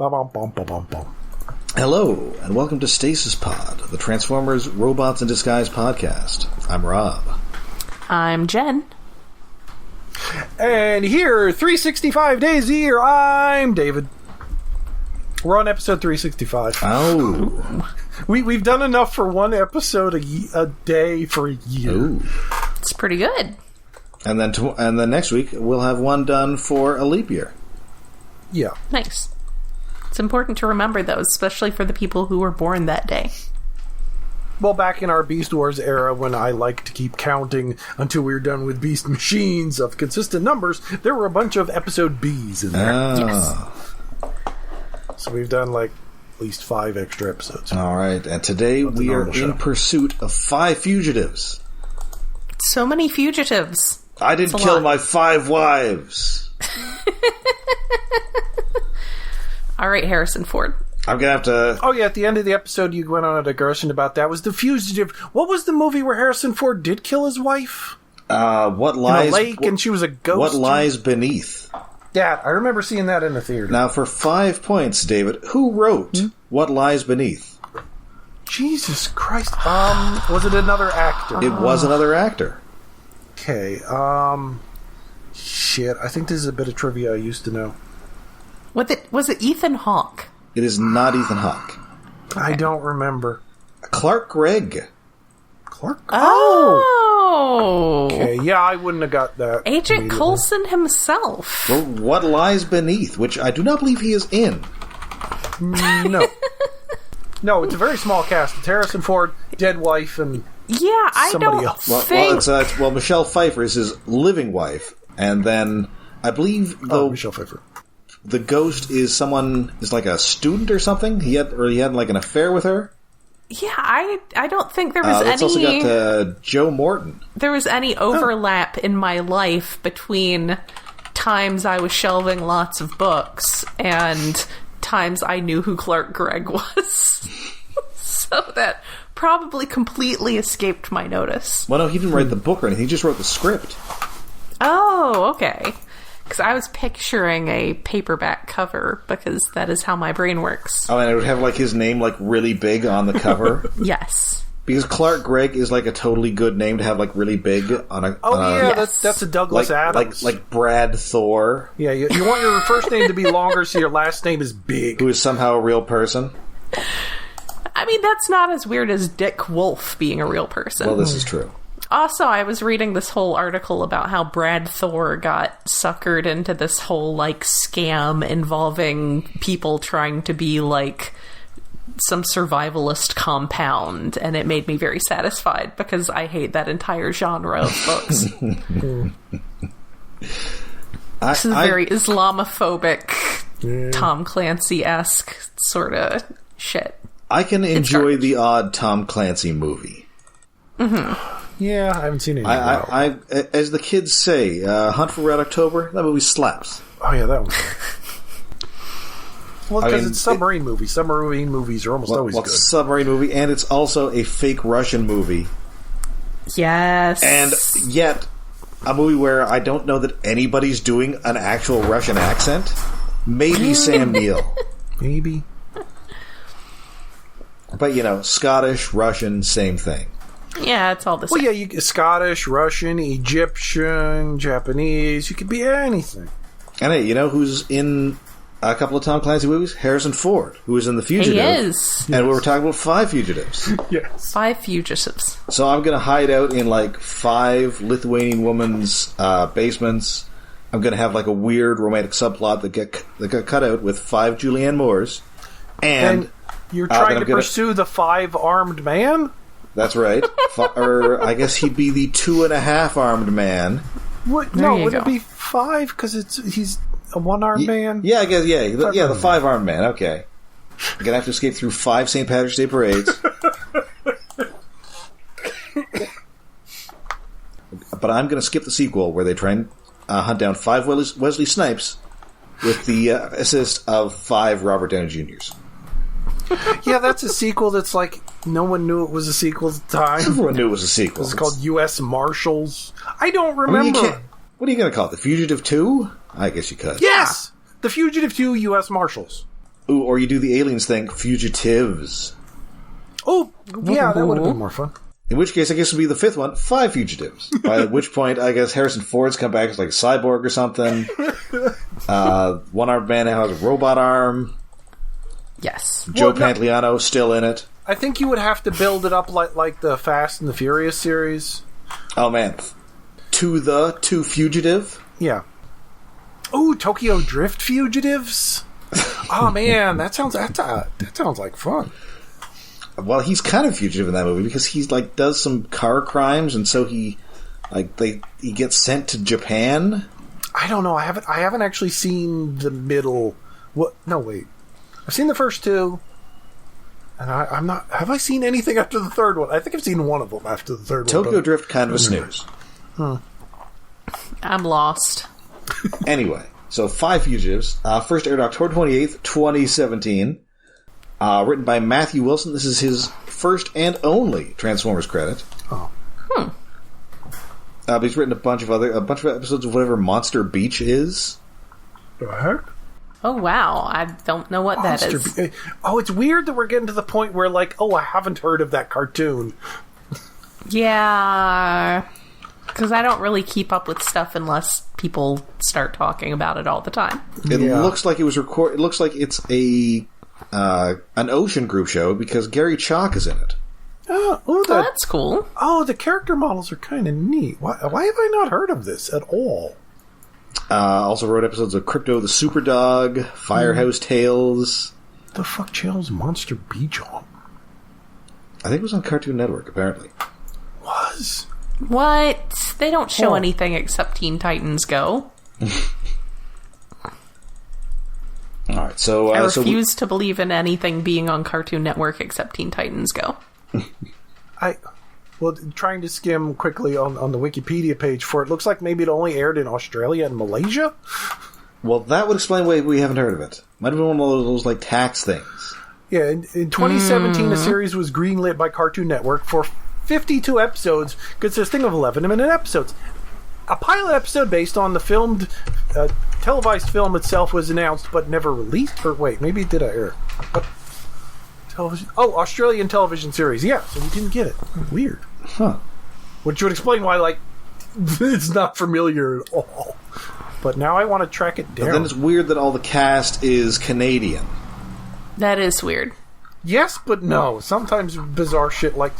Ba-bum-bum-bum-bum-bum. Hello, and welcome to Stasis Pod, the Transformers Robots in Disguise podcast. I'm Rob. I'm Jen. And here, 365 days a year, I'm David. We're on episode 365. Oh. We've done enough for one episode a day for a year. Ooh. It's pretty good. And then next week, we'll have one done for a leap year. Yeah. Nice. It's important to remember those, especially for the people who were born that day. Well, back in our Beast Wars era, when I liked to keep counting until we were done with Beast Machines of consistent numbers, there were a bunch of episode Bs in there. Yes. So we've done like at least 5 extra episodes. All right, and today we are in pursuit of 5 fugitives. So many fugitives. I didn't kill my 5 wives. All right, Harrison Ford. I'm going to have to... Oh, yeah, at the end of the episode, you went on a digression about that. Was The Fugitive... What was the movie where Harrison Ford did kill his wife? What lies... In a lake, and she was a ghost? What Lies Beneath? Yeah, I remember seeing that in the theater. Now, for 5 points, David, who wrote What Lies Beneath? Jesus Christ. Was it another actor? It was another actor. Okay, shit, I think this is a bit of trivia I used to know. Was it Ethan Hawke? It is not Ethan Hawke. I don't remember. Clark Gregg. Clark? Oh! Okay, yeah, I wouldn't have got that. Agent Coulson himself. For What Lies Beneath, which I do not believe he is in. No. No, it's a very small cast. It's Harrison Ford, dead wife, and somebody else. Well, Michelle Pfeiffer is his living wife, and then I believe Michelle Pfeiffer. The ghost is like a student or something. He had like an affair with her. Yeah, I don't think there was any... It's also got Joe Morton. There was any overlap in my life between times I was shelving lots of books and times I knew who Clark Gregg was. So that probably completely escaped my notice. Well, no, he didn't write the book or anything. He just wrote the script. Oh, okay. Because I was picturing a paperback cover, because that is how my brain works. Oh, and it would have like his name like really big on the cover? Yes. Because Clark Gregg is like a totally good name to have like really big on a... Yes. That's a Douglas Adams. Like Brad Thor. Yeah, you want your first name to be longer so your last name is big. Who is somehow a real person. I mean, that's not as weird as Dick Wolf being a real person. Well, this is true. Also, I was reading this whole article about how Brad Thor got suckered into this whole, like, scam involving people trying to be, like, some survivalist compound, and it made me very satisfied, because I hate that entire genre of books. This is very Islamophobic, Tom Clancy-esque sort of shit. I can enjoy the odd Tom Clancy movie. Mm-hmm. Yeah, I haven't seen it. As the kids say, Hunt for Red October, that movie slaps. Oh, yeah, that one. Well, because it's submarine movies. Submarine movies are almost always good. It's a submarine movie, and it's also a fake Russian movie. Yes. And yet, a movie where I don't know that anybody's doing an actual Russian accent. Maybe Sam Neill. Maybe. But, Scottish, Russian, same thing. Yeah, it's all the same. Well, yeah, Scottish, Russian, Egyptian, Japanese. You could be anything. And hey, you know who's in a couple of Tom Clancy movies? Harrison Ford, who is in The Fugitive. He is. And we were talking about 5 fugitives. Yes. 5 fugitives. So I'm going to hide out in like 5 Lithuanian women's basements. I'm going to have like a weird romantic subplot that got cut out with 5 Julianne Moores. And you're trying to pursue the 5-armed man? That's right. Or I guess he'd be the 2.5 armed man. What? No, would it be 5? Because he's a 1-armed man? Yeah, I guess, the 5-armed man, okay. I'm going to have to escape through 5 St. Patrick's Day parades. But I'm going to skip the sequel where they try and hunt down 5 Wesley Snipes with the assist of 5 Robert Downey Jr.'s. Yeah, that's a sequel that's like, no one knew it was a sequel at the time. Everyone knew it was a sequel. It's called U.S. Marshals. I don't remember. What are you going to call it? The Fugitive 2? I guess you could. Yes! The Fugitive 2 U.S. Marshals. Ooh, or you do the aliens thing, Fugitives. Oh, yeah, that would have been more fun. In which case, I guess it would be the fifth one, 5 Fugitives. By which point, I guess Harrison Ford's come back as like a cyborg or something. One-armed man now has a robot arm. Yes. Joe Pantoliano still in it. I think you would have to build it up like the Fast and the Furious series. Oh, man. Two Fugitive. Yeah. Oh, Tokyo Drift Fugitives. Oh man, that sounds like fun. Well, he's kind of fugitive in that movie because he's like does some car crimes, and so he gets sent to Japan. I don't know. I haven't actually seen the middle. What? No, wait. I've seen the first 2, and I'm not. Have I seen anything after the third one? I think I've seen one of them after the third one. Tokyo Drift, kind of a snooze. I'm lost. Anyway, so 5 Fugitives. First aired October 28th, 2017. Written by Matthew Wilson. This is his first and only Transformers credit. Oh. But he's written a bunch of episodes of whatever Monster Beach is. The heck? Oh, wow. I don't know what that is. It's weird that we're getting to the point where, like, I haven't heard of that cartoon. Yeah. Because I don't really keep up with stuff unless people start talking about it all the time. It looks like it was recorded. It looks like it's an Ocean Group show because Gary Chalk is in it. That's cool. Oh, the character models are kind of neat. Why have I not heard of this at all? Also wrote episodes of Crypto the Superdog, Firehouse Tales. The fuck channel's Monster Beach on? I think it was on Cartoon Network, apparently. Was? What? They don't show anything except Teen Titans Go. Alright, so... I refuse to believe in anything being on Cartoon Network except Teen Titans Go. Trying to skim quickly on the Wikipedia page for it, looks like maybe it only aired in Australia and Malaysia? Well, that would explain why we haven't heard of it. Might have been one of those like, tax things. Yeah, in 2017, the series was greenlit by Cartoon Network for 52 episodes, consisting of 11-minute episodes. A pilot episode based on the filmed... televised film itself was announced but never released. Or wait, maybe did I air? What? Television? Oh, Australian television series. Yeah, so we didn't get it. Weird. Huh. Which would explain why, like, it's not familiar at all. But now I want to track it down. But then it's weird that all the cast is Canadian. That is weird. Yes, but no. Sometimes bizarre shit like...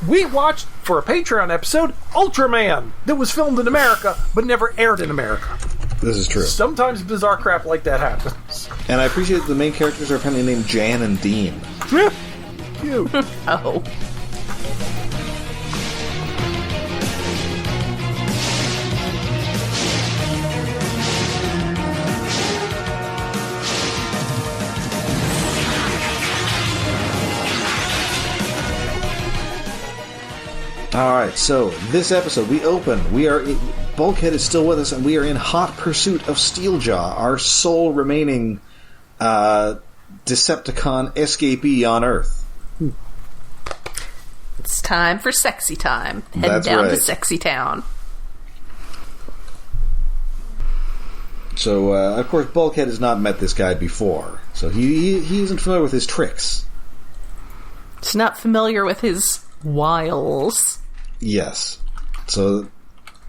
We watched, for a Patreon episode, Ultraman that was filmed in America but never aired in America. This is true. Sometimes bizarre crap like that happens. And I appreciate that the main characters are apparently named Jan and Dean. Cute. Oh. Alright, so this episode, we open. Bulkhead is still with us, and we are in hot pursuit of Steeljaw, our sole remaining Decepticon escapee on Earth. It's time for sexy time. Head That's down right. to Sexy Town. So, of course, Bulkhead has not met this guy before, so he isn't familiar with his tricks. He's not familiar with his wiles. Yes. So,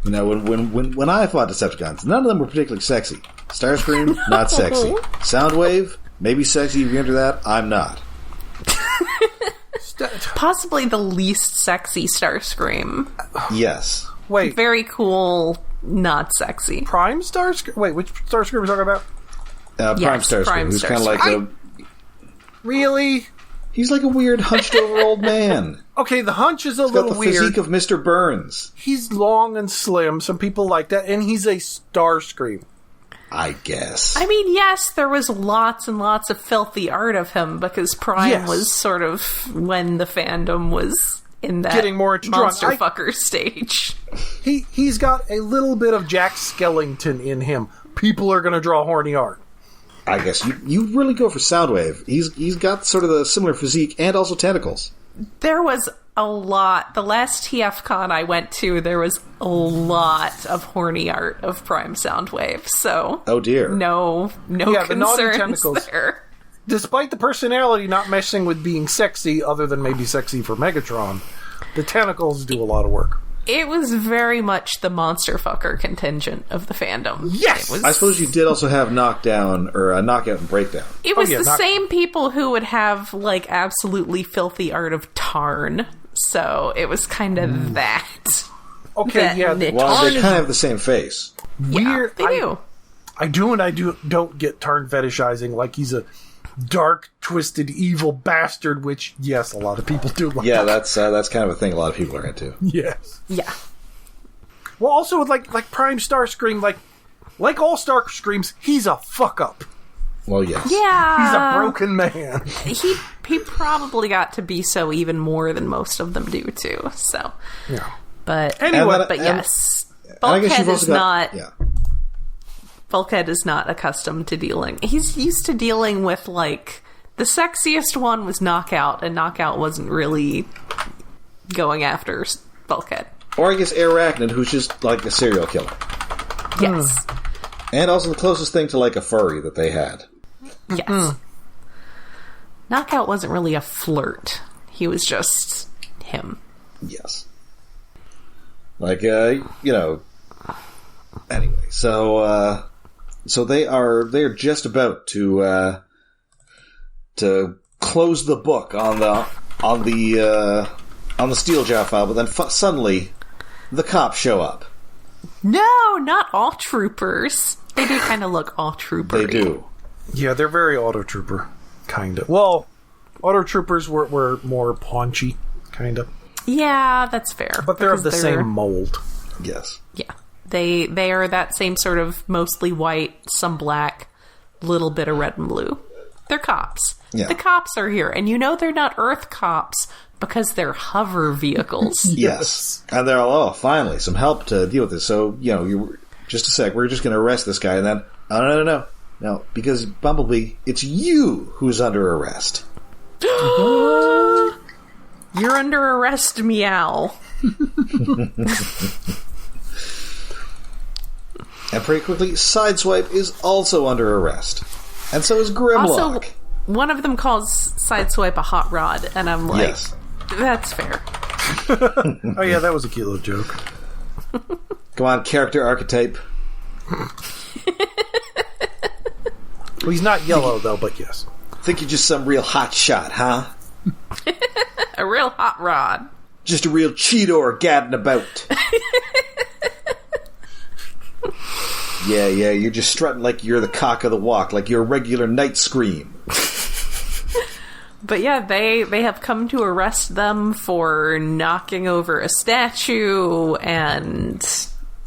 you know, when I fought Decepticons, none of them were particularly sexy. Starscream, not sexy. Soundwave, maybe sexy if you enter that. I'm not. Possibly the least sexy Starscream. Yes. Wait, Very cool, not sexy. Prime Starscream? Wait, which Starscream are we talking about? Prime Yes, Starscream, Prime who's kind of Starscream. like Really? he's like a weird hunched over old man. Okay, the hunch is a He's got little the weird. physique of Mr. Burns. He's long and slim. Some people like that. And he's a Starscream. I guess. I mean, yes, there was lots and lots of filthy art of him because Prime Yes. was sort of when the fandom was in that Getting more into monster drunk. fucker stage. He's got a little bit of Jack Skellington in him. People are going to draw horny art. I guess you really go for Soundwave. He's got sort of the similar physique and also tentacles. There was a lot. The last TFCon I went to, there was a lot of horny art of Prime Soundwave. So, Oh dear. no Yeah, the naughty concerns tentacles. there. despite the personality not meshing with being sexy, other than maybe sexy for Megatron, the tentacles do a lot of work. It was very much the monster fucker contingent of the fandom. Yes! I suppose you did also have knockdown, or knockout and breakdown. It was same people who would have, like, absolutely filthy art of Tarn. So it was kind of that. Okay, yeah. Well, they kind of have the same face. Yeah, they do. I do and I don't get Tarn fetishizing like he's a dark, twisted, evil bastard, which, yes, a lot of people do like. Yeah, that's kind of a thing a lot of people are into. Yes. Yeah. Well, also with, like Prime Starscream, like all Starscreams, he's a fuck-up. Well, yes. Yeah. He's a broken man. He probably got to be so even more than most of them do, too. So. Yeah. But anyway, yes. Bulkhead is not... Yeah. Bulkhead is not accustomed to dealing. He's used to dealing with, like, the sexiest one was Knockout, and Knockout wasn't really going after Bulkhead. Or I guess Arachnid, who's just like a serial killer. Yes. And also the closest thing to like a furry that they had. Yes. Knockout wasn't really a flirt. He was just him. Yes. Like, anyway, so they're just about to close the book on the Steeljaw file, but then suddenly the cops show up. No, not all troopers. They do kind of look all trooper. They do. Yeah, they're very Auto Trooper, kind of. Well, Auto Troopers were more paunchy, kind of. Yeah, that's fair. But they're of the same mold. Yes. Yeah. They are that same sort of mostly white, some black, little bit of red and blue. They're cops. Yeah. The cops are here. And you know they're not Earth cops because they're hover vehicles. Yes. And they're all, finally, some help to deal with this. So, just a sec, we're just going to arrest this guy. And then, no. No, because Bumblebee, it's you who's under arrest. You're under arrest, meow. And pretty quickly, Sideswipe is also under arrest. And so is Grimlock. Also, one of them calls Sideswipe a hot rod, and I'm like, yes. That's fair. Oh yeah, that was a cute little joke. Come on, character archetype. Well, he's not yellow, though, but yes. Think you're just some real hot shot, huh? A real hot rod. Just a real Cheetor gadding about. Yeah, you're just strutting like you're the cock of the walk, like you're a regular night scream. But yeah, they have come to arrest them for knocking over a statue and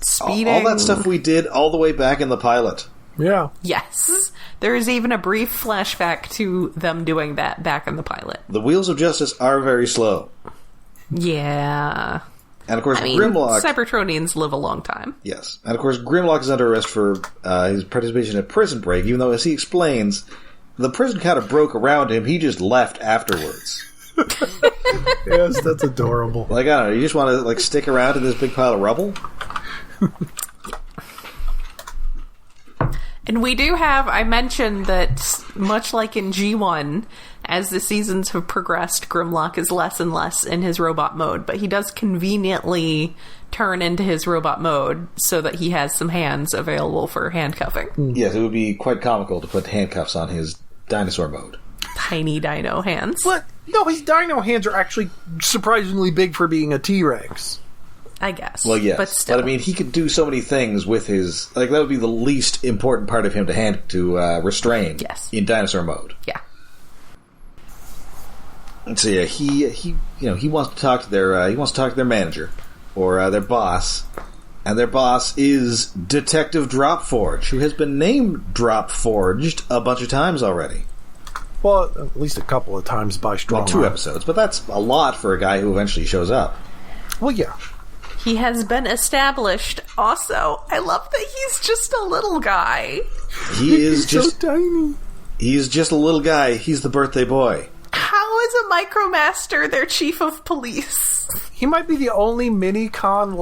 speeding. All that stuff we did all the way back in the pilot. Yeah. Yes. There is even a brief flashback to them doing that back in the pilot. The wheels of justice are very slow. Yeah. And of course, Grimlock... Cybertronians live a long time. Yes. And of course, Grimlock is under arrest for his participation in Prison Break, even though, as he explains, the prison kind of broke around him. He just left afterwards. Yes, that's adorable. Like, I don't know, you just want to stick around in this big pile of rubble? And we do have, I mentioned that, much like in G1, as the seasons have progressed, Grimlock is less and less in his robot mode, but he does conveniently turn into his robot mode so that he has some hands available for handcuffing. Yes, it would be quite comical to put handcuffs on his dinosaur mode. Tiny dino hands. But, no, his dino hands are actually surprisingly big for being a T-Rex. I guess. Well, yes. But still. But, I mean, he could do so many things with his... that would be the least important part of him to restrain in dinosaur mode. Yeah. And so, yeah, he wants to talk to their manager, or their boss, and their boss is Detective Dropforge, who has been named Dropforged a bunch of times already. Well, at least a couple of times by Strongarm. Well, 2 episodes, but that's a lot for a guy who eventually shows up. Well, yeah. He has been established. Also, I love that he's just a little guy. He is just so tiny. He's just a little guy. He's the birthday boy. How is a Micromaster their chief of police? He might be the only mini-con,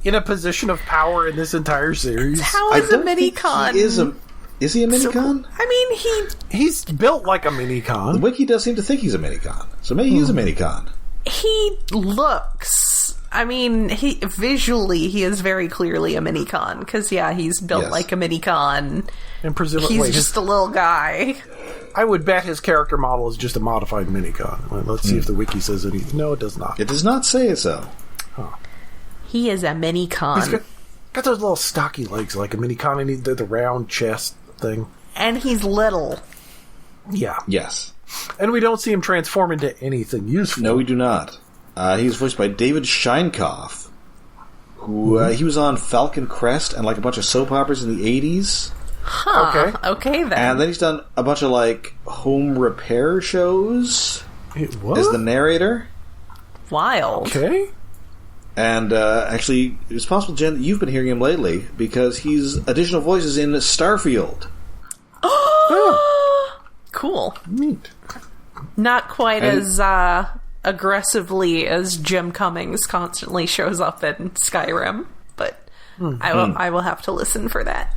in a position of power in this entire series. How is a mini-con? Is Is he a minicon? I mean, He's built like a minicon. The wiki does seem to think he's a minicon. So maybe he is a minicon. he looks... I mean, visually, he is very clearly a minicon. Because, yeah, he's built like a minicon. And presumably... He's just a little guy. I would bet his character model is just a modified minicon. Let's see if the wiki says anything. No, it does not. It does not say so. Huh. He is a minicon. He's got those little stocky legs like a minicon, and the round chest thing. And he's little. Yeah. Yes. And we don't see him transform into anything useful. No, we do not. He's voiced by David Scheinkoff, who he was on Falcon Crest and like a bunch of soap operas in the 80s. Huh. Okay, then. And then he's done a bunch of like home repair shows What? as the narrator. Wild. Okay. And actually, it's possible, Jen, that you've been hearing him lately because he's additional voices in Starfield. Oh! Cool. Neat. Not quite as aggressively as Jim Cummings constantly shows up in Skyrim, but I will have to listen for that.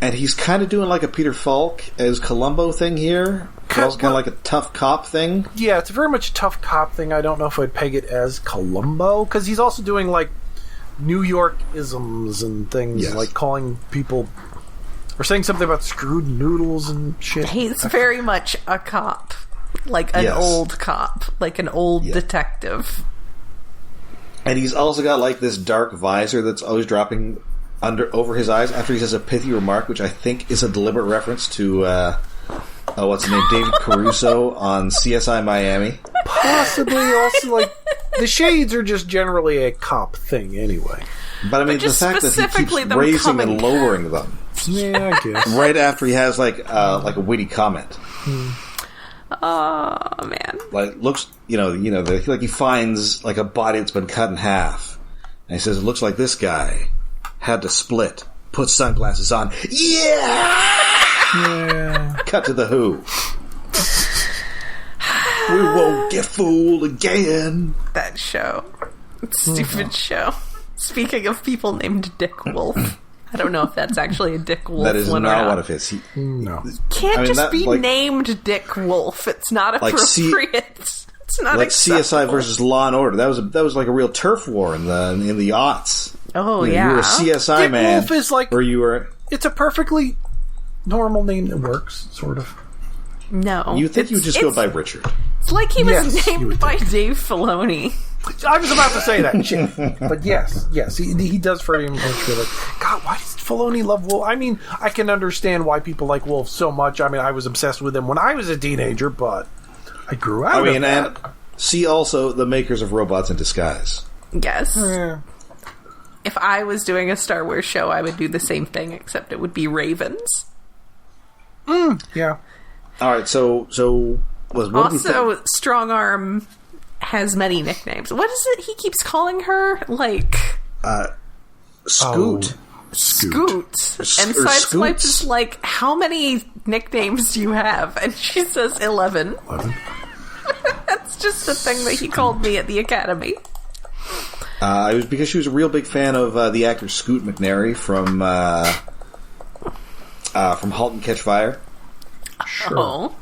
And he's kind of doing like a Peter Falk as Columbo thing here. It's also kind of like a tough cop thing. Yeah, it's very much a tough cop thing. I don't know if I'd peg it as Columbo, because he's also doing like New York isms and things, like calling people or saying something about screwed noodles and shit. He's very much a cop. Like an old cop. Like an old detective. And he's also got like this dark visor that's always dropping over his eyes after he says a pithy remark, which I think is a deliberate reference to what's his name, David Caruso on CSI Miami. Possibly also like the shades are just generally a cop thing anyway. But I mean, the fact that he keeps raising and lowering them. Yeah, I guess. Right after he has like a witty comment. Oh man! Like looks, like he finds like a body that's been cut in half, and he says, "It looks like this guy had to split, put sunglasses on." Yeah. Cut to the Who. We won't get fooled again. That show, stupid show. Speaking of people named Dick Wolf. I don't know if that's actually a Dick Wolf. That is one not or not. one of his. Can't just be named Dick Wolf. It's not appropriate. It's not like acceptable. CSI versus Law and Order. That was like a real turf war in the aughts. Oh you were a CSI Dick man. Wolf is like, or you were. It's a perfectly normal name that works, sort of. No, You think you would just go by Richard? It's like he was named by Dave Filoni. I was about to say that shit, but yes, he does very much feel like, God, why does Filoni love Wolf? I mean, I can understand why people like Wolf so much. I mean, I was obsessed with him when I was a teenager, but I grew out of that. And see also the makers of Robots in Disguise. Yes. If I was doing a Star Wars show, I would do the same thing, except it would be Ravens. Yeah. All right, so what also Strongarm has many nicknames. What is it he keeps calling her? Like Scoot. Scoot. And Sideswipe is like, how many nicknames do you have? And she says 11. That's just a thing that he called me at the academy. It was because she was a real big fan of the actor Scoot McNairy from *Halt and Catch Fire*. Sure. Oh.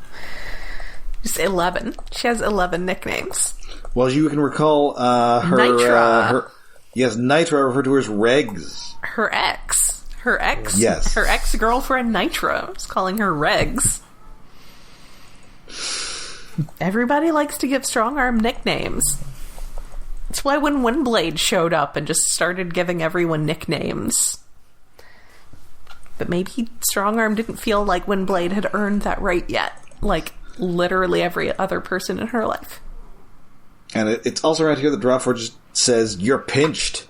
Just 11. She has 11 nicknames. Well, you can recall her... Nitra. Nitra referred to her as Regs. Her ex. Yes. Her ex-girlfriend Nitra was calling her Regs. Everybody likes to give Strongarm nicknames. That's why when Windblade showed up and just started giving everyone nicknames. But maybe Strongarm didn't feel like Windblade had earned that right yet. Like, literally every other person in her life. And it's also around here that Dropforge says, "You're pinched."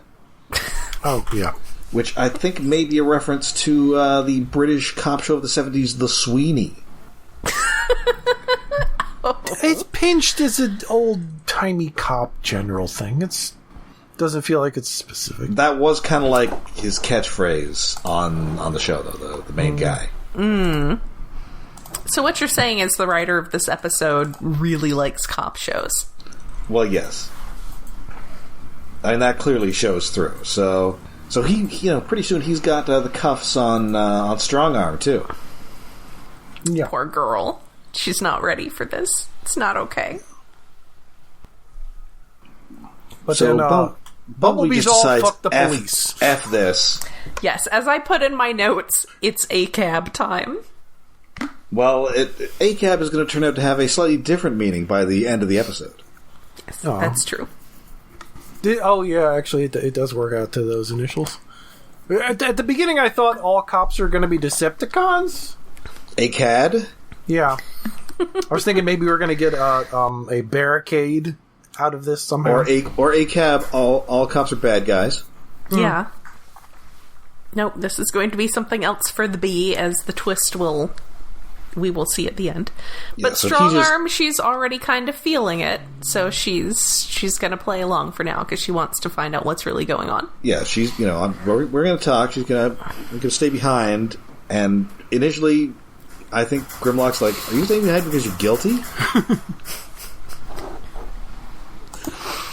Oh, yeah. Which I think may be a reference to the British cop show of the 70s, The Sweeney. It's pinched as an old-timey cop general thing. It doesn't feel like it's specific. That was kind of like his catchphrase on the show, though, the main guy. So what you're saying is the writer of this episode really likes cop shows. Well, yes. I mean, that clearly shows through. So he pretty soon he's got the cuffs on Strongarm, too. Yeah. Poor girl. She's not ready for this. It's not okay. But So then Bumblebee's just all decides, fuck the police. F this. Yes, as I put in my notes, it's ACAB time. Well, ACAB is going to turn out to have a slightly different meaning by the end of the episode. Yes, Aw. that's true. Yeah, actually, it does work out to those initials. At the beginning, I thought all cops are going to be Decepticons. ACAD? Yeah. I was thinking maybe we're going to get a barricade out of this somehow. Or ACAB, all cops are bad guys. Yeah. Nope, this is going to be something else for the bee, as the twist we will see at the end. But Yeah, so Strongarm, she's already kind of feeling it, so she's going to play along for now because she wants to find out what's really going on. Yeah, she's, we're going to talk. We're going to stay behind. And initially, I think Grimlock's like, are you staying behind because you're guilty?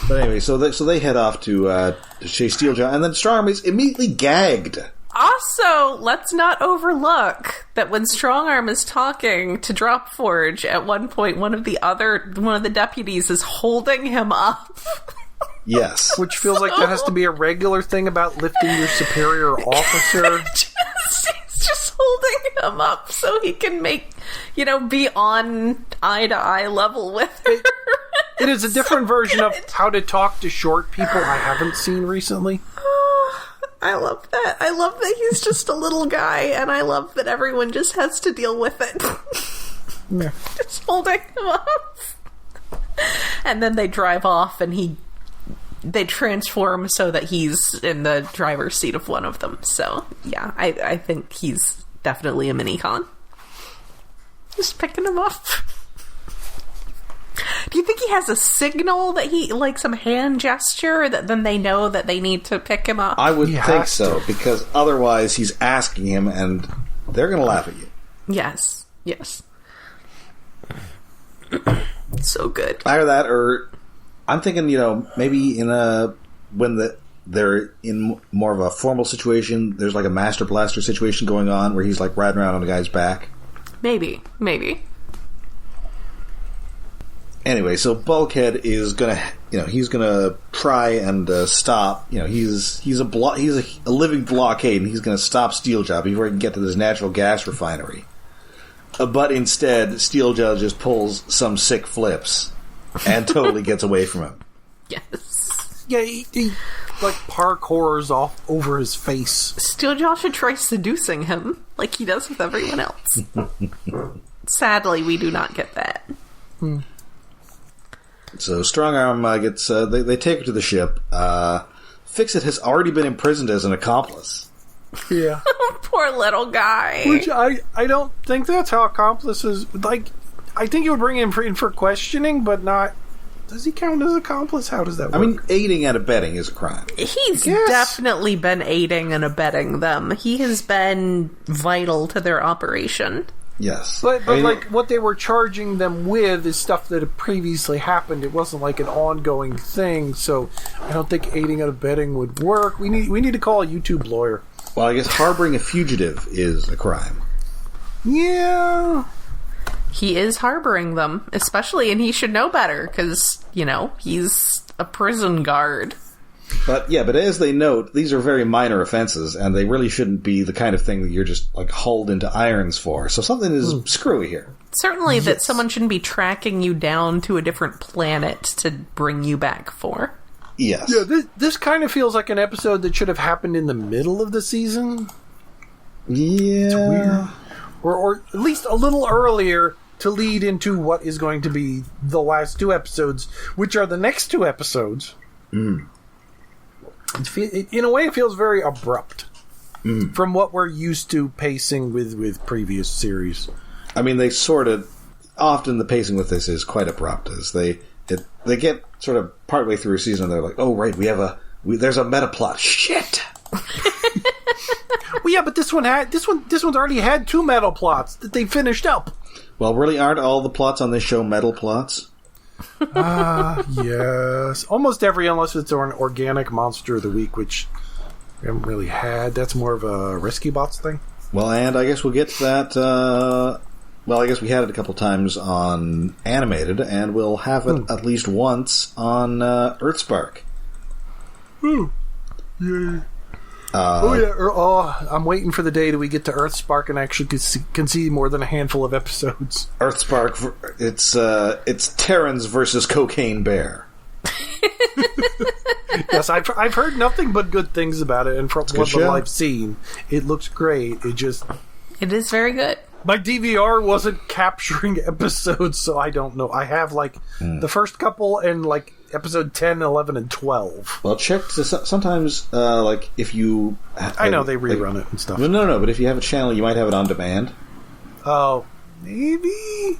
But anyway, so they head off to chase Steeljaw, and then Strongarm is immediately gagged. Also, let's not overlook that when Strongarm is talking to Dropforge, at one point one of the deputies is holding him up. Yes. Which feels like that has to be a regular thing about lifting your superior officer. He's just holding him up so he can be on eye-to-eye level with her. It is a different version of how to talk to short people I haven't seen recently. I love that. I love that he's just a little guy, and I love that everyone just has to deal with it. Yeah. Just holding him up. And then they drive off, and they transform so that he's in the driver's seat of one of them. So, yeah, I think he's definitely a mini-con. Just picking him up. Do you think he has a signal that some hand gesture that then they know that they need to pick him up? I would think so, because otherwise he's asking him, and they're going to laugh at you. Yes. So good. Either that, or I'm thinking, maybe when they're in more of a formal situation, there's like a Master Blaster situation going on where he's like riding around on a guy's back. Maybe. Anyway, so Bulkhead is gonna, he's gonna try and stop. He's a living blockade, and he's gonna stop Steeljaw before he can get to this natural gas refinery. But instead, Steeljaw just pulls some sick flips and totally gets away from him. Yes. Yeah, he parkours off over his face. Steeljaw should try seducing him like he does with everyone else. Sadly, we do not get that. So Strongarm gets... they take her to the ship. Fix-It has already been imprisoned as an accomplice. Yeah. Poor little guy. Which I don't think that's how accomplices... I think you would bring him in for questioning, but not... Does he count as accomplice? How does that work? I mean, aiding and abetting is a crime. He's definitely been aiding and abetting them. He has been vital to their operation. Yes. But what they were charging them with is stuff that had previously happened. It wasn't like an ongoing thing, so I don't think aiding and abetting would work. We need to call a YouTube lawyer. Well, I guess harboring a fugitive is a crime. Yeah. He is harboring them, especially, and he should know better, because, he's a prison guard. But as they note, these are very minor offenses, and they really shouldn't be the kind of thing that you're just, hauled into irons for. So something is screwy here. Certainly that someone shouldn't be tracking you down to a different planet to bring you back for. Yes. Yeah, this kind of feels like an episode that should have happened in the middle of the season. Yeah. It's weird. Or at least a little earlier to lead into what is going to be the last two episodes, which are the next two episodes. In a way, it feels very abrupt from what we're used to pacing with previous series. I mean, they sort of... Often the pacing with this is quite abrupt, as they get sort of partway through a season and they're like, oh, right, there's a meta plot. Shit! Well, yeah, but this one's already had two metal plots that they finished up. Well, really, aren't all the plots on this show metal plots? Yes. Almost every, unless it's an organic monster of the week, which we haven't really had. That's more of a Rescue Bots thing. Well, and I guess we'll get to that well, I guess we had it a couple times on animated, and we'll have it at least once on Earthspark. Ooh. Yay. I'm waiting for the day that we get to Earthspark and actually can see more than a handful of episodes. Earthspark, it's Terrans versus Cocaine Bear. Yes, I've heard nothing but good things about it, and from what little I've seen, it looks great. It is very good. My DVR wasn't capturing episodes, so I don't know. I have the first couple and episode 10, 11, and 12. Well, check sometimes if you. I know they rerun it and stuff. No, but if you have a channel, you might have it on demand. Oh, maybe.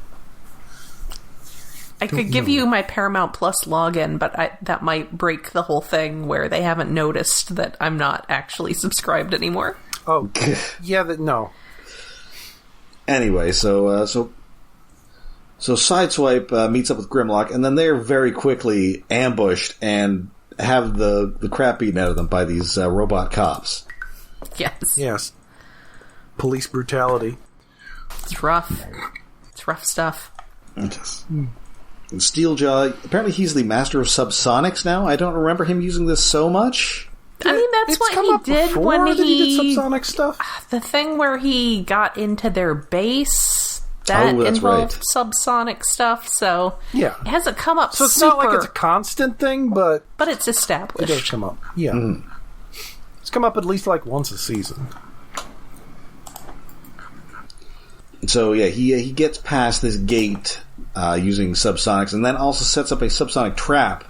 I could give you my Paramount Plus login, but that might break the whole thing where they haven't noticed that I'm not actually subscribed anymore. Oh, yeah, no. Anyway, so Sideswipe meets up with Grimlock, and then they're very quickly ambushed and have the crap beaten out of them by these robot cops. Yes. Police brutality. It's rough. It's rough stuff. Yes. And Steeljaw, apparently he's the master of subsonics now. I don't remember him using this so much. I mean, that's what he did when he did subsonic stuff. The thing where he got into their base, that involved subsonic stuff, so yeah. It hasn't come up so it's not like it's a constant thing, but it's established. It does come up. Yeah. It's come up at least once a season. So yeah, he gets past this gate using subsonics, and then also sets up a subsonic trap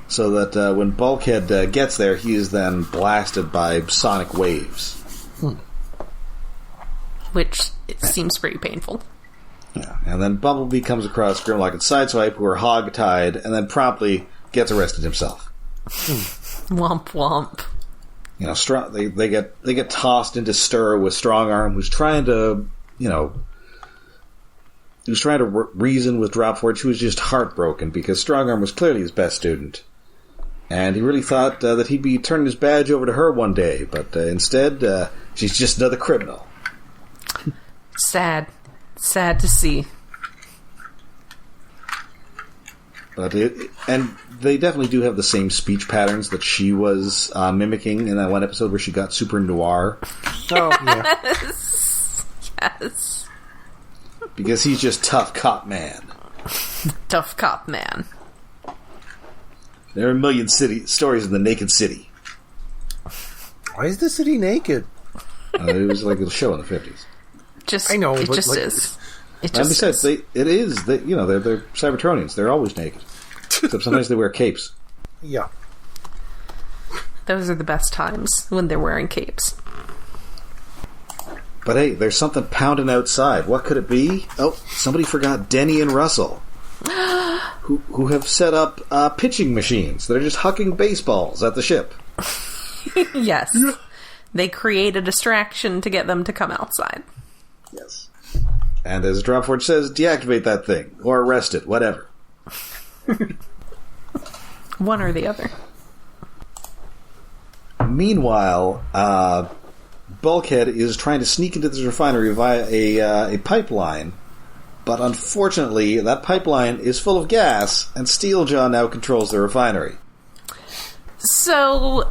so that when Bulkhead gets there, he is then blasted by sonic waves. Which seems pretty painful. Yeah, and then Bumblebee comes across Grimlock and Sideswipe, who are hog-tied, and then promptly gets arrested himself. Womp womp. You know, they get tossed into stir with Strongarm, who's trying to, reason with Dropforge, who was just heartbroken because Strongarm was clearly his best student. And he really thought that he'd be turning his badge over to her one day, but instead, she's just another criminal. Sad to see. But and they definitely do have the same speech patterns that she was mimicking in that one episode where she got super noir. Oh, yeah. Yes. Because he's just tough cop man. Tough cop man. There are a million stories in the naked city. Why is the city naked? It was like a show in the 50s. I know, it but just is. It just and besides, is. they're Cybertronians. They're always naked. Except sometimes they wear capes. Yeah. Those are the best times, when they're wearing capes. But hey, there's something pounding outside. What could it be? Oh, somebody forgot Denny and Russell. who have set up pitching machines. They're just hucking baseballs at the ship. Yes. Yeah. They create a distraction to get them to come outside. Yes. And as Dropforge says, deactivate that thing. Or arrest it. Whatever. One or the other. Meanwhile, Bulkhead is trying to sneak into this refinery via a pipeline. But unfortunately, that pipeline is full of gas, and Steeljaw now controls the refinery. So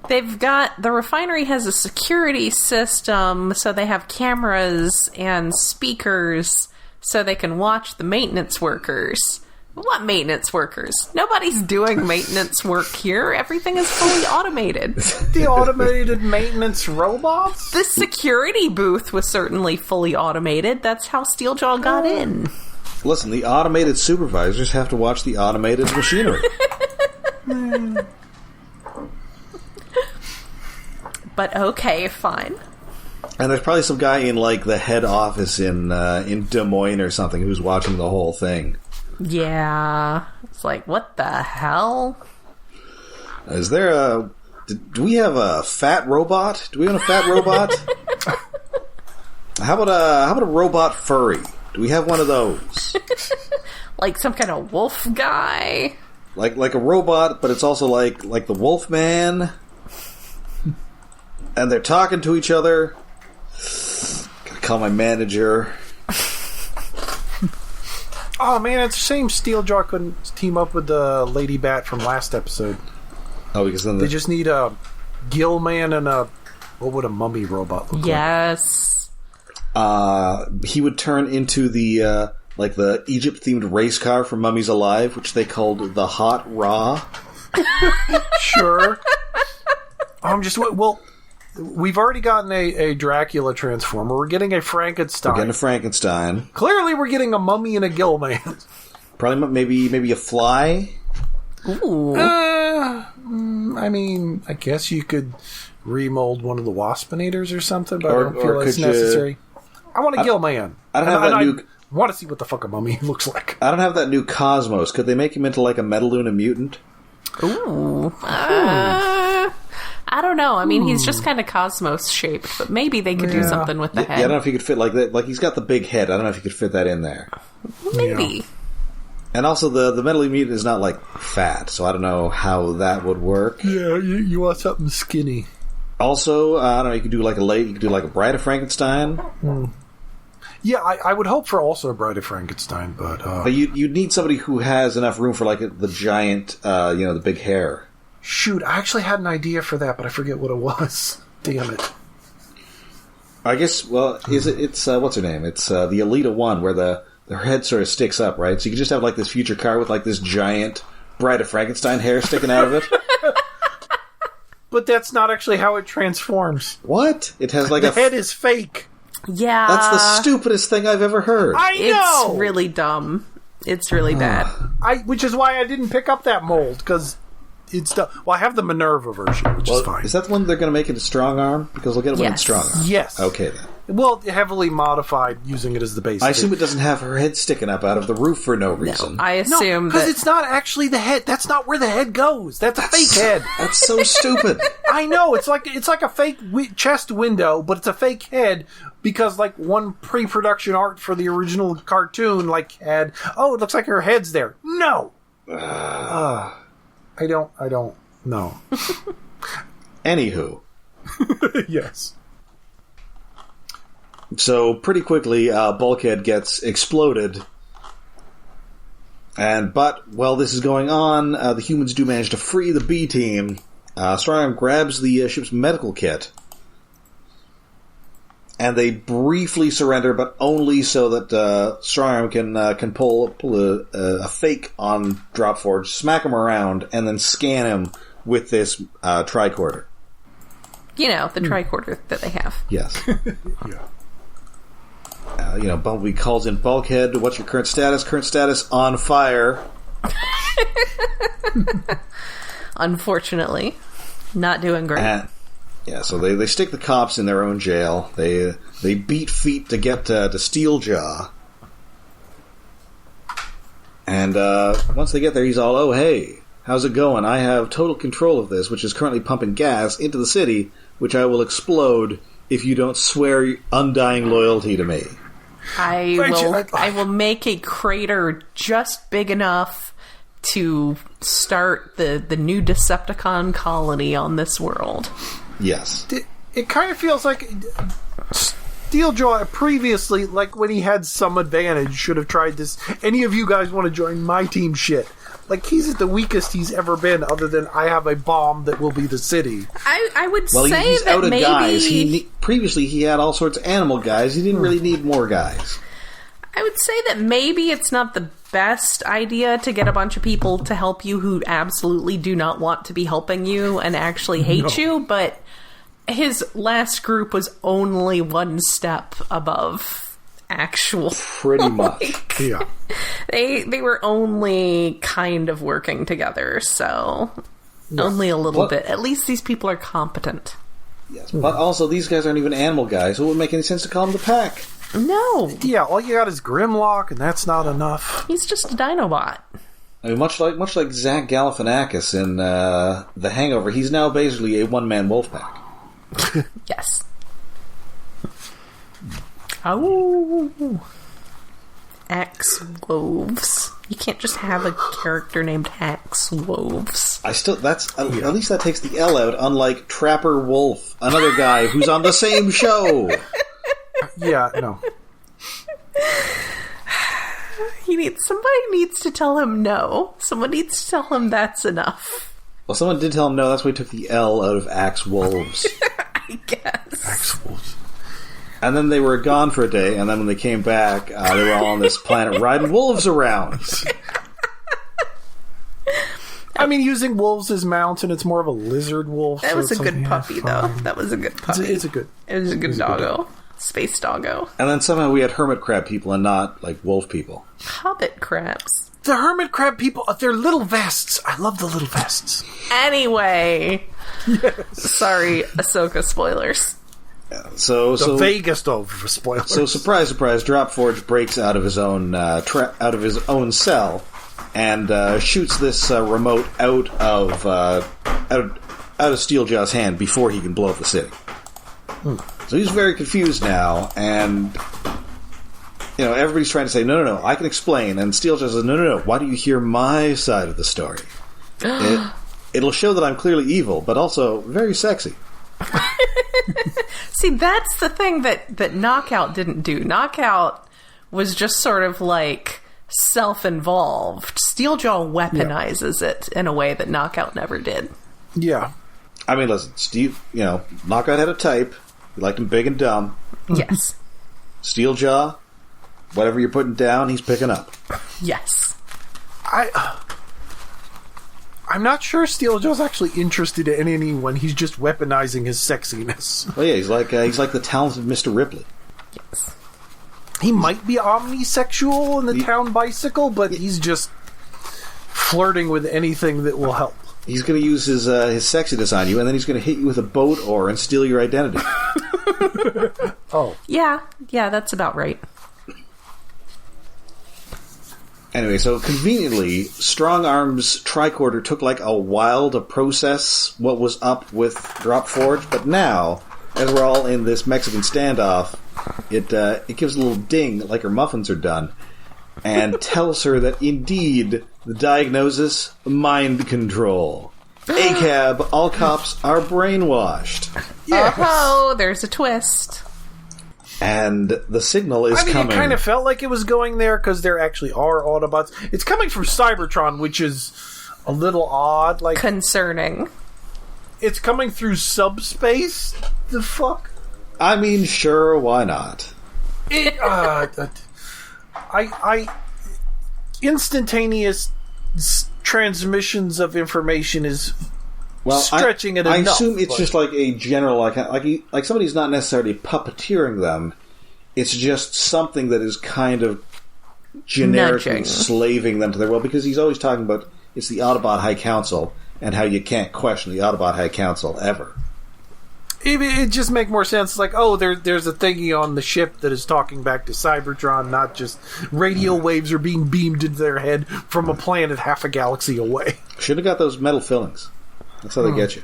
the refinery has a security system, so they have cameras and speakers so they can watch the maintenance workers. What maintenance workers? Nobody's doing maintenance work here. Everything is fully automated. The automated maintenance robots? The security booth was certainly fully automated. That's how Steeljaw got in. Listen, the automated supervisors have to watch the automated machinery. But okay, fine. And there's probably some guy in the head office in Des Moines or something who's watching the whole thing. Yeah. It's what the hell? Is there do we have a fat robot? Do we own a fat robot? How about a robot furry? Do we have one of those? Some kind of wolf guy? Like a robot, but it's also like the Wolf Man. And they're talking to each other. Gotta call my manager. Oh man, it's a shame Steeljaw couldn't team up with the Lady Bat from last episode. Oh, because then they just need a Gill Man and what would a mummy robot look like? Yes. He would turn into the the Egypt-themed race car from Mummies Alive, which they called the Hot Raw. Sure. We've already gotten a Dracula Transformer. We're getting a Frankenstein. We're getting a Frankenstein. Clearly, we're getting a mummy and a Gill Man. Probably maybe a fly. Ooh. I mean, I guess you could remold one of the Waspinators or something, but I don't feel it's necessary. I want a Gill Man. I don't have that new... I want to see what the fuck a mummy looks like. I don't have that new Cosmos. Could they make him into like a Metaluna mutant? Ooh. I don't know. I mean, he's just kind of Cosmos shaped, but maybe they could do something with the head. Yeah, I don't know if he could fit like that. Like, he's got the big head. I don't know if he could fit that in there. Maybe. Yeah. And also, the Metaluna mutant is not like fat, so I don't know how that would work. Yeah, you want something skinny. Also, I don't know. You could do like a Bride of Frankenstein. Yeah, I would hope for also a Bride of Frankenstein, but you'd need somebody who has enough room for like the giant, the big hair. Shoot, I actually had an idea for that, but I forget what it was. Damn it. I guess, it's what's her name? It's the Alita 1, where her head sort of sticks up, right? So you could just have like this future car with like this giant Bride of Frankenstein hair sticking out of it. But that's not actually how it transforms. What? It has like the head is fake. Yeah. That's the stupidest thing I've ever heard. I know! It's really dumb. It's really bad. Which is why I didn't pick up that mold, because it's dumb. Well, I have the Minerva version, which is fine. Is that the one they're going to make into Strongarm? Because we'll get it in Strongarm. Yes. Okay, then. Well, heavily modified, using it as the base. I assume it doesn't have her head sticking up out of the roof for no reason. No, I assume because it's not actually the head. That's not where the head goes. That's a fake head. That's so stupid. I know. It's like a fake chest window, but it's a fake head because like one pre-production art for the original cartoon had, it looks like her head's there. No. I don't know. Anywho. Yes. So, pretty quickly, Bulkhead gets exploded. But while this is going on, the humans do manage to free the B-team. Strongarm grabs the ship's medical kit. And they briefly surrender, but only so that Strongarm can pull a fake on Dropforge, smack him around, and then scan him with this tricorder. You know, the tricorder that they have. Yes. Yeah. Bumblebee calls in Bulkhead. What's your current status? Current status, on fire. Unfortunately. Not doing great. So they stick the cops in their own jail. They beat feet to get to Steeljaw. And once they get there, he's all, "Oh, hey, how's it going? I have total control of this, which is currently pumping gas into the city, which I will explode if you don't swear undying loyalty to me." I will make a crater just big enough to start the new Decepticon colony on this world. Yes. It kind of feels like Steeljaw previously, like when he had some advantage, should have tried this. Any of you guys want to join my team shit? Like, he's at the weakest he's ever been, other than I have a bomb that will be the city. I would say he's that out of maybe... guys. Previously, he had all sorts of animal guys. He didn't really need more guys. I would say that maybe it's not the best idea to get a bunch of people to help you who absolutely do not want to be helping you and actually hate you, but his last group was only one step above actual. Pretty much. Yeah. They were only kind of working together, so only a little bit. At least these people are competent. Yes, but also these guys aren't even animal guys, so it wouldn't make any sense to call them the Pack. No. Yeah, all you got is Grimlock, and that's not enough. He's just a Dinobot. I mean, much like Zach Galifianakis in The Hangover, he's now basically a one-man wolf pack. Yes. Oh. Axe-Woves. You can't just have a character named Axe-Woves. At least that takes the L out, unlike Trapper Wolf, another guy who's on the same show. Yeah, no. Somebody needs to tell him no. Someone needs to tell him that's enough. Well, someone did tell him no. That's why he took the L out of Axe Wolves. I guess. Axe Wolves. And then they were gone for a day, and then when they came back, they were all on this planet riding wolves around. I mean, using wolves as mounts, and it's more of a lizard wolf. That so was a it's good something puppy, though. That was a good puppy. It's a good. It was a good doggo. Space doggo. And then somehow we had hermit crab people and not, like, wolf people. Hobbit crabs. The hermit crab people, they're little vests. I love the little vests. Anyway. Yes. Sorry, Ahsoka spoilers. So vaguest of spoilers. So surprise, surprise! Dropforge breaks out of his own cell and shoots this remote out of Steeljaw's hand before he can blow up the city. So he's very confused now, and everybody's trying to say, no, I can explain. And Steeljaw says, no, why don't you hear my side of the story? It'll show that I'm clearly evil, but also very sexy. See, that's the thing that Knockout didn't do. Knockout was just sort of like self-involved. Steeljaw weaponizes it in a way that Knockout never did. Yeah. I mean, listen, Steve, Knockout had a type. He liked him big and dumb. Yes. Steeljaw, whatever you're putting down, he's picking up. Yes. I'm not sure Steeljaw's actually interested in anyone. He's just weaponizing his sexiness. Well, yeah, he's like the talented Mr. Ripley. Yes. He might be omnisexual in the town bicycle, but he's just flirting with anything that will help. He's going to use his sexiness on you, and then he's going to hit you with a boat oar and steal your identity. Oh. Yeah, that's about right. Anyway, so conveniently, Strongarm's tricorder took like a while to process what was up with Dropforge, but now, as we're all in this Mexican standoff, it gives a little ding like her muffins are done, and tells her that indeed the diagnosis: mind control. ACAB, all cops are brainwashed. Yes. Oh, there's a twist. And the signal is coming. It kind of felt like it was going there because there actually are Autobots. It's coming from Cybertron, which is a little odd. Like concerning. It's coming through subspace. The fuck? I mean, sure, why not? Instantaneous transmissions of information is stretching it enough. I assume it's just like a general, like somebody's not necessarily puppeteering them. It's just something that is kind of generically slaving them to their will, because he's always talking about it's the Autobot High Council and how you can't question the Autobot High Council ever. It just makes more sense. Like, there's a thingy on the ship that is talking back to Cybertron, not just radio waves are being beamed into their head from a planet half a galaxy away. Should have got those metal fillings. That's how they get you.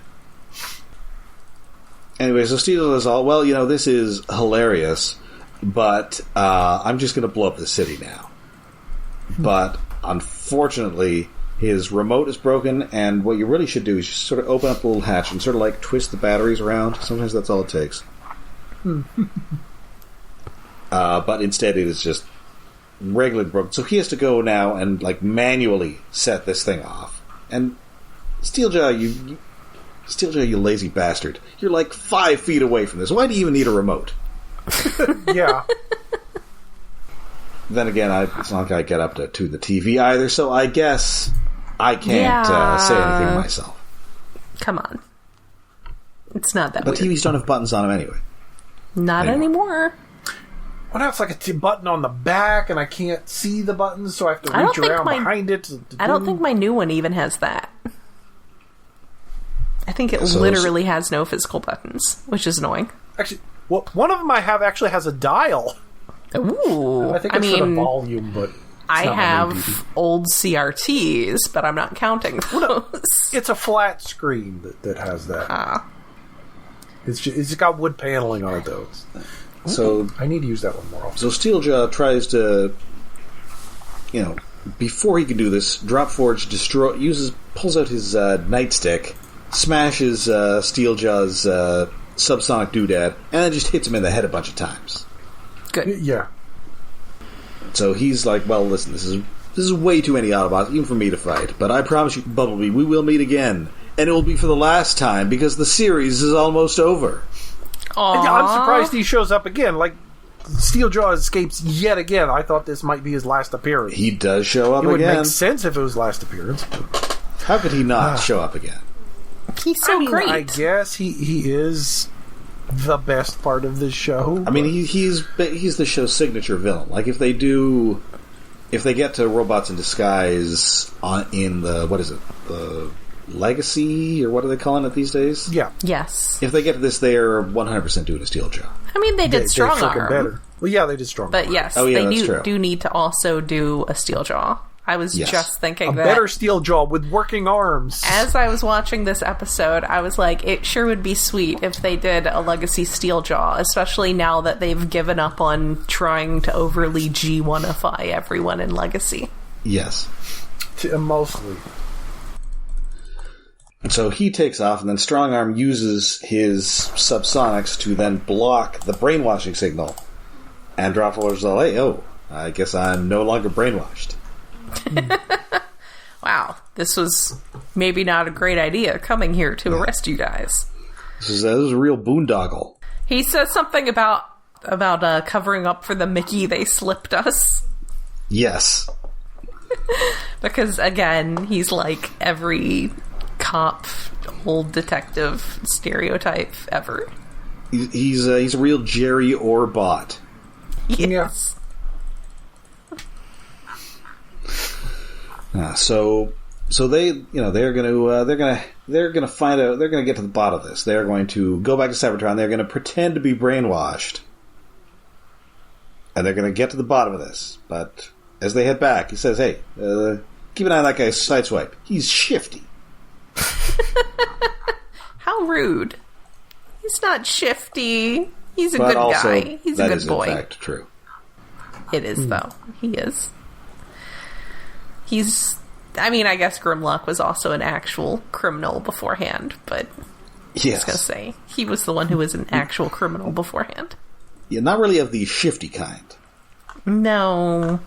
Anyway, so Steve is all, this is hilarious, but I'm just going to blow up the city now. But unfortunately, his remote is broken, and what you really should do is just sort of open up the little hatch and sort of like twist the batteries around. Sometimes that's all it takes. But instead it is just regularly broken. So he has to go now and like manually set this thing off. And Steeljaw, you lazy bastard. You're like 5 feet away from this. Why do you even need a remote? Yeah. Then again, it's not like I get up to the TV either, so I guess I can't say anything myself. Come on. It's not that But weird. TVs don't have buttons on them anyway. Not anymore. What else? Like a button on the back, and I can't see the buttons, so I have to reach around behind it. I don't think my new one even has that. I think it literally has no physical buttons, which is annoying. Actually, one of them actually has a dial. Ooh. I think it's for the volume, but I have old CRTs, but I'm not counting those. It's a flat screen that has that. It's got wood paneling on it, though. So I need to use that one more often. So Steeljaw tries to, before he can do this, Dropforge pulls out his nightstick, smashes Steeljaw's subsonic doodad, and then just hits him in the head a bunch of times. Good. Yeah. So he's like, well, listen, this is way too many Autobots, even for me to fight. But I promise you, Bumblebee, we will meet again. And it will be for the last time, because the series is almost over. Aww. I'm surprised he shows up again. Like, Steeljaw escapes yet again. I thought this might be his last appearance. He does show up again. It would again. make sense if it was last appearance. How could he not show up again? He's so great. I guess he is the best part of this show. I mean, he's the show's signature villain. Like, if they get to Robots in Disguise in the, what is it, the Legacy, or what are they calling it these days? Yeah. Yes. If they get to this, they're 100% doing a Steeljaw. I mean, they did Strongarm. Better. Well, yeah, they did Strongarm. But yes, they do need to also do a Steeljaw. I was just thinking that... A better Steeljaw with working arms. As I was watching this episode, I was like, it sure would be sweet if they did a Legacy Steeljaw, especially now that they've given up on trying to overly G1ify everyone in Legacy. Yes. Mostly. So he takes off, and then Strongarm uses his subsonics to then block the brainwashing signal. And Dropforge is like, hey, I guess I'm no longer brainwashed. Wow, this was maybe not a great idea, coming here to arrest you guys. This is a real boondoggle. He says something about covering up for the Mickey they slipped us. Yes. Because, again, he's like every cop, old detective stereotype ever. He's a real Jerry Orbot. Yes. So they, they're gonna find out. They're gonna get to the bottom of this. They're going to go back to Cybertron. They're gonna pretend to be brainwashed, and they're gonna get to the bottom of this. But as they head back, he says, "Hey, keep an eye on that guy's sideswipe. He's shifty." How rude! He's not shifty. He's a but good also, guy. He's a good boy. That is in fact true. It is, though. He is. I mean, I guess Grimlock was also an actual criminal beforehand, but yes. I was going to say, he was the one who was an actual criminal beforehand. Yeah, not really of the shifty kind. No.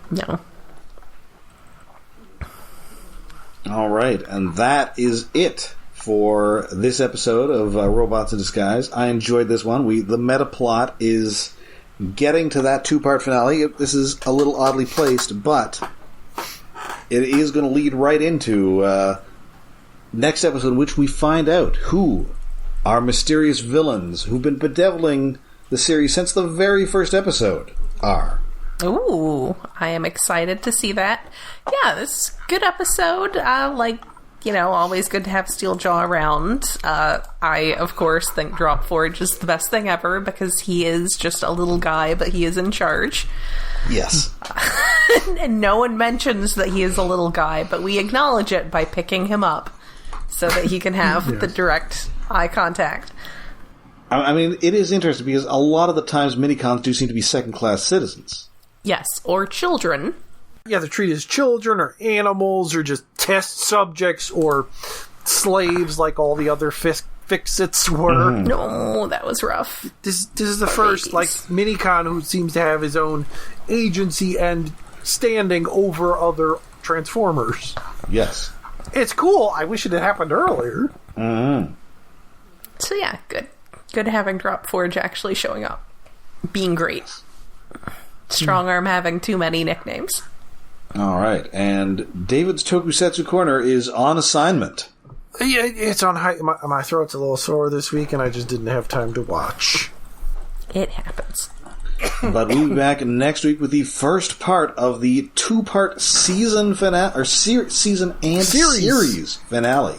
All right, and that is it for this episode of Robots in Disguise. I enjoyed this one. The meta plot is getting to that two-part finale. This is a little oddly placed, but it is going to lead right into next episode, in which we find out who our mysterious villains who've been bedeviling the series since the very first episode are. Ooh, I am excited to see that. Yeah, this is a good episode. Always good to have Steeljaw around. I, of course, think Dropforge is the best thing ever, because he is just a little guy, but he is in charge. Yes. And no one mentions that he is a little guy, but we acknowledge it by picking him up so that he can have the direct eye contact. I mean, it is interesting, because a lot of the times minicons do seem to be second-class citizens. Yes, or children. Yeah, they're treated as children or animals or just test subjects or slaves like all the other fix-its were. Mm-hmm. No, that was rough. This is the first minicon who seems to have his own agency and standing over other Transformers. Yes. It's cool. I wish it had happened earlier. Mm-hmm. So yeah, good. Good having Dropforge actually showing up. Being great. Strongarm having too many nicknames. All right, and David's Tokusatsu Corner is on assignment. Yeah, it's on high. My throat's a little sore this week, and I just didn't have time to watch. It happens. But we'll be back next week with the first part of the two-part season finale, or season and series finale.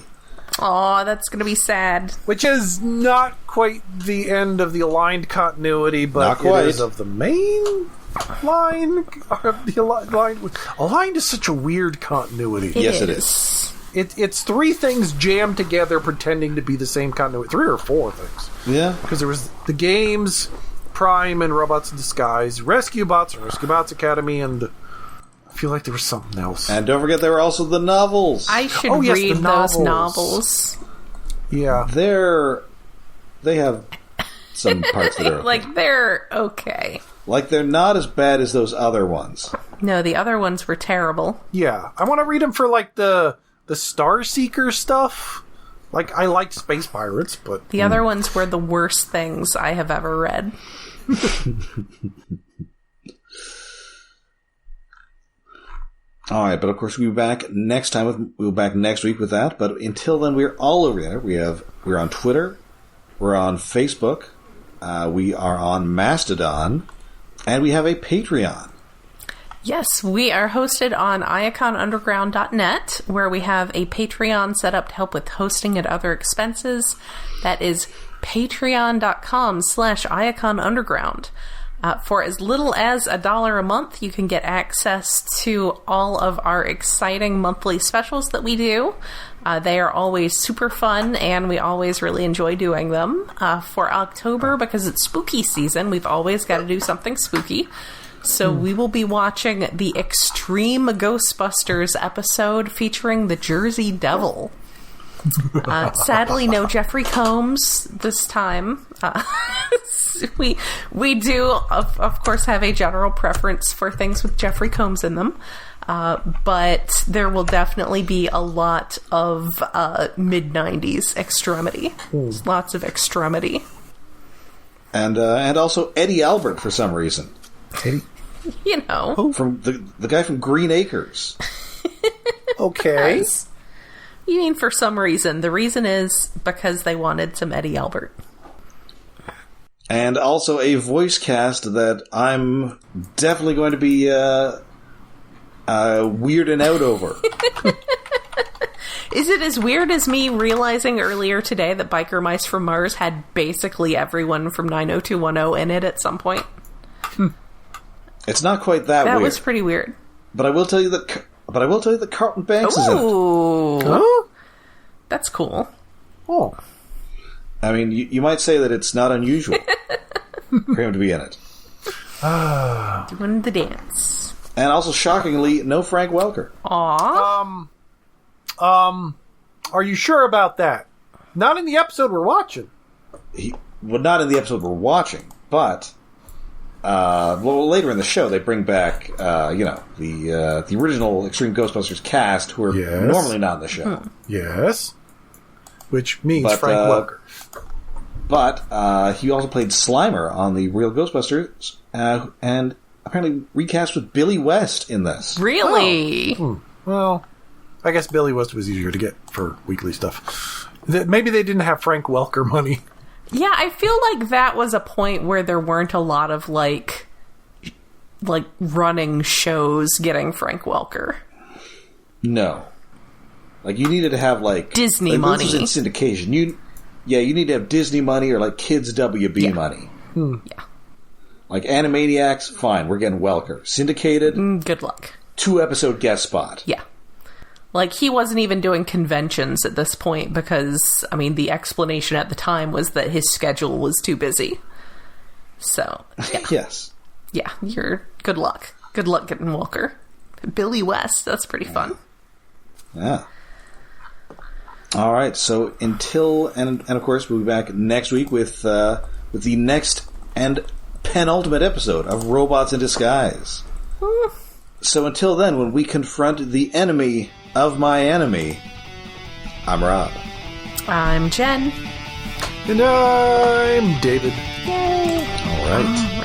Aw, that's going to be sad. Which is not quite the end of the aligned continuity, but it is of the main line. Aligned is such a weird continuity. Yes, it is. It's three things jammed together pretending to be the same continuity. 3 or 4 things. Yeah. Because there was the games, Prime and Robots in Disguise, Rescue Bots and Rescue Bots Academy, and I feel like there was something else. And don't forget there were also the novels. I should read those novels. Yeah. They have some parts that are like, they're okay. Like, they're not as bad as those other ones. No, the other ones were terrible. Yeah, I want to read them for, like, the Star Seeker stuff. Like, I like Space Pirates, but... The other ones were the worst things I have ever read. All right, but of course we'll be back next time. We'll be back next week with that. But until then, we're all over there. We're on Twitter, we're on Facebook, we are on Mastodon, and we have a Patreon. Yes, we are hosted on iaconunderground.net, where we have a Patreon set up to help with hosting and other expenses. That is patreon.com/iaconunderground. For as little as $1 a month, you can get access to all of our exciting monthly specials that we do. They are always super fun, and we always really enjoy doing them. For October, because it's spooky season, we've always got to do something spooky. So we will be watching the Extreme Ghostbusters episode featuring the Jersey Devil. Sadly, no Jeffrey Combs this time. We do, of course, have a general preference for things with Jeffrey Combs in them. But there will definitely be a lot of mid-90s extremity. Lots of extremity. And also Eddie Albert for some reason. Eddie? You know. From the guy from Green Acres. Okay. Yes. You mean for some reason. The reason is because they wanted some Eddie Albert. And also a voice cast that I'm definitely going to be weirding out over. Is it as weird as me realizing earlier today that Biker Mice from Mars had basically everyone from 90210 in it at some point? It's not quite that weird. That was pretty weird. But I will tell you that Carlton Banks is in it. Ooh. Huh? That's cool. Oh. I mean, you might say that it's not unusual for him to be in it. Doing the dance. And also, shockingly, no Frank Welker. Aww. Are you sure about that? Not in the episode we're watching. Well, not in the episode we're watching, but later in the show they bring back, the original Extreme Ghostbusters cast, who are normally not in the show. Yes. Which means Frank Welker. But he also played Slimer on the real Ghostbusters, and apparently recast with Billy West in this. Really? Oh. Well, I guess Billy West was easier to get for weekly stuff. Maybe they didn't have Frank Welker money. Yeah, I feel like that was a point where there weren't a lot of, like running shows getting Frank Welker. No. Like, you needed to have, Disney money. This was in syndication. You need to have Disney money or, Kids WB money. Yeah. Like, Animaniacs, fine, we're getting Welker. Syndicated? Good luck. 2-episode guest spot. Yeah. He wasn't even doing conventions at this point because, the explanation at the time was that his schedule was too busy. So, yeah. Yes. Yeah, good luck. Good luck getting Welker. Billy West, that's pretty fun. Yeah. All right, so and of course we'll be back next week with the next and penultimate episode of Robots in Disguise. So until then, when we confront the enemy of my enemy, I'm Rob. I'm Jen. And I'm David. Yay! All right.